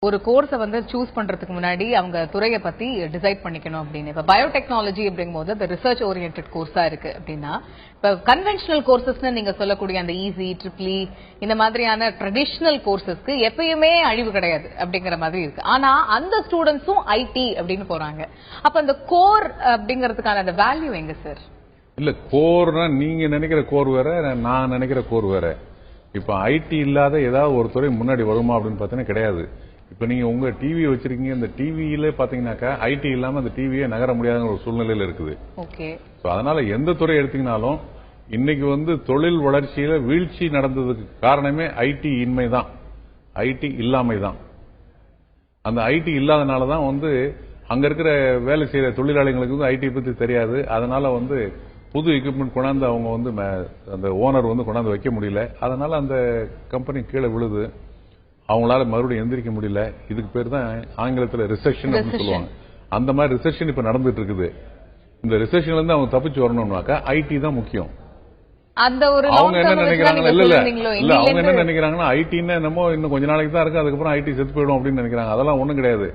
ஒரு கோர்ஸை வந்து சூஸ் பண்றதுக்கு முன்னாடி அவங்க துறையை பத்தி டிசைட் பண்ணிக்கணும் அப்படின்னு. இப்ப பயோடெக்னாலஜி அப்படிங்கும்போது அது ரிசர்ச் ஓரியன்டட் கோர்ஸா இருக்கு அப்படின்னா, இப்ப கன்வென்ஷனல் கோர்சஸ்னு நீங்க சொல்லக்கூடிய அந்த ஈஸி ட்ரிப்ளி இந்த மாதிரியான ட்ரெடிஷனல் கோர்சஸ்க்கு எப்பயுமே அழிவு கிடையாது அப்படிங்கிற மாதிரி இருக்கு. ஆனா அந்த ஸ்டூடெண்ட்ஸும் ஐடி அப்படின்னு போறாங்க. அப்ப அந்த கோர் அப்படிங்கிறதுக்கான அந்த வேல்யூ எங்க சார்? இல்ல கோர்னா நீங்க நினைக்கிற கோர் வேற, நான் நினைக்கிற கோர் வேற. இப்ப ஐடி இல்லாத ஏதாவது ஒரு துறை முன்னாடி வருமா அப்படின்னு பாத்தீங்கன்னா கிடையாது. இப்ப நீங்க உங்க டிவி வச்சிருக்கீங்க, இந்த டிவியில பாத்தீங்கன்னாக்கா ஐடி இல்லாம அந்த டிவியே நகர முடியாத ஒரு சூழ்நிலையில இருக்குது. ஓகே. அதனால எந்த துறை எடுத்தீங்கன்னாலும் இன்னைக்கு வந்து தொழில் வளர்ச்சியில வீழ்ச்சி நடந்ததுக்கு காரணமே ஐடி இன்மை தான், ஐடி இல்லாமை தான். அந்த ஐடி இல்லாதனாலதான் வந்து அங்க இருக்கிற வேலை செய்யற தொழிலாளிகளுக்கு வந்து ஐடி பத்தி தெரியாது. அதனால வந்து புது எக்யூப்மெண்ட் கொண்டாந்து அவங்க வந்து அந்த ஓனர் வந்து கொண்டாந்து வைக்க முடியல. அதனால அந்த கம்பெனி கீழே விழுது, அவங்களால மறுபடியும் எந்திரிக்க முடியல. இதுக்கு பேர் தான் ஆங்கிலத்தில் ரிசெஷன் அப்படின்னு சொல்லுவாங்க. அந்த மாதிரி ரிசெஷன் இப்ப நடந்துட்டு இருக்குது. இந்த ரிசெஷன்ல இருந்து அவங்க தப்பிச்சு வரணும்னாக்கா ஐடி தான் முக்கியம். அவங்க என்ன நினைக்கிறாங்க, இல்ல அவங்க என்ன நினைக்கிறாங்கன்னா ஐடின்னு என்னமோ இன்னும் கொஞ்ச நாளைக்கு தான் இருக்கு, அதுக்கப்புறம் ஐடி செத்து போயிடும் அப்படின்னு நினைக்கிறாங்க. அதெல்லாம் ஒண்ணும் கிடையாது.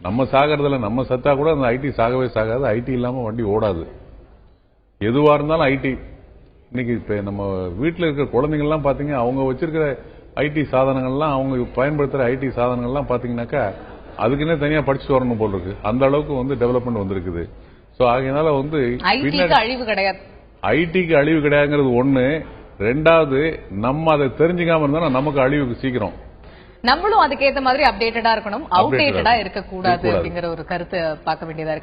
நம்ம சாகிறதுல நம்ம சத்தா கூட அந்த ஐடி சாகவே சாகாது. ஐடி இல்லாம வண்டி ஓடாது. எதுவா இருந்தாலும் ஐடி. இன்னைக்கு இப்ப நம்ம வீட்டுல இருக்கிற குழந்தைங்க எல்லாம் பாத்தீங்க, அவங்க வச்சிருக்கிற ஐடி சாதனங்கள்லாம், அவங்க பயன்படுத்துற ஐடி சாதனங்கள்லாம் பாத்தீங்கன்னாக்கா அதுக்குன்னே தனியா படிச்சுட்டு வரணும் போல் இருக்கு. அந்த அளவுக்கு வந்து டெவலப்மெண்ட் வந்திருக்குது. சோ ஆகையினால வந்து அழிவு கிடையாது, ஐடிக்கு அழிவு கிடையாதுங்கிறது ஒண்ணு. ரெண்டாவது, நம்ம அதை தெரிஞ்சுக்காம இருந்தா நமக்கு அழிவுக்கு சீக்கிரம். நம்மளும் அதுக்கேற்ற மாதிரி அப்டேட்டடா இருக்கணும், அவுடேட்டடா இருக்கக்கூடாது அப்படிங்கிற ஒரு கருத்தை பார்க்க வேண்டியதா இருக்கு.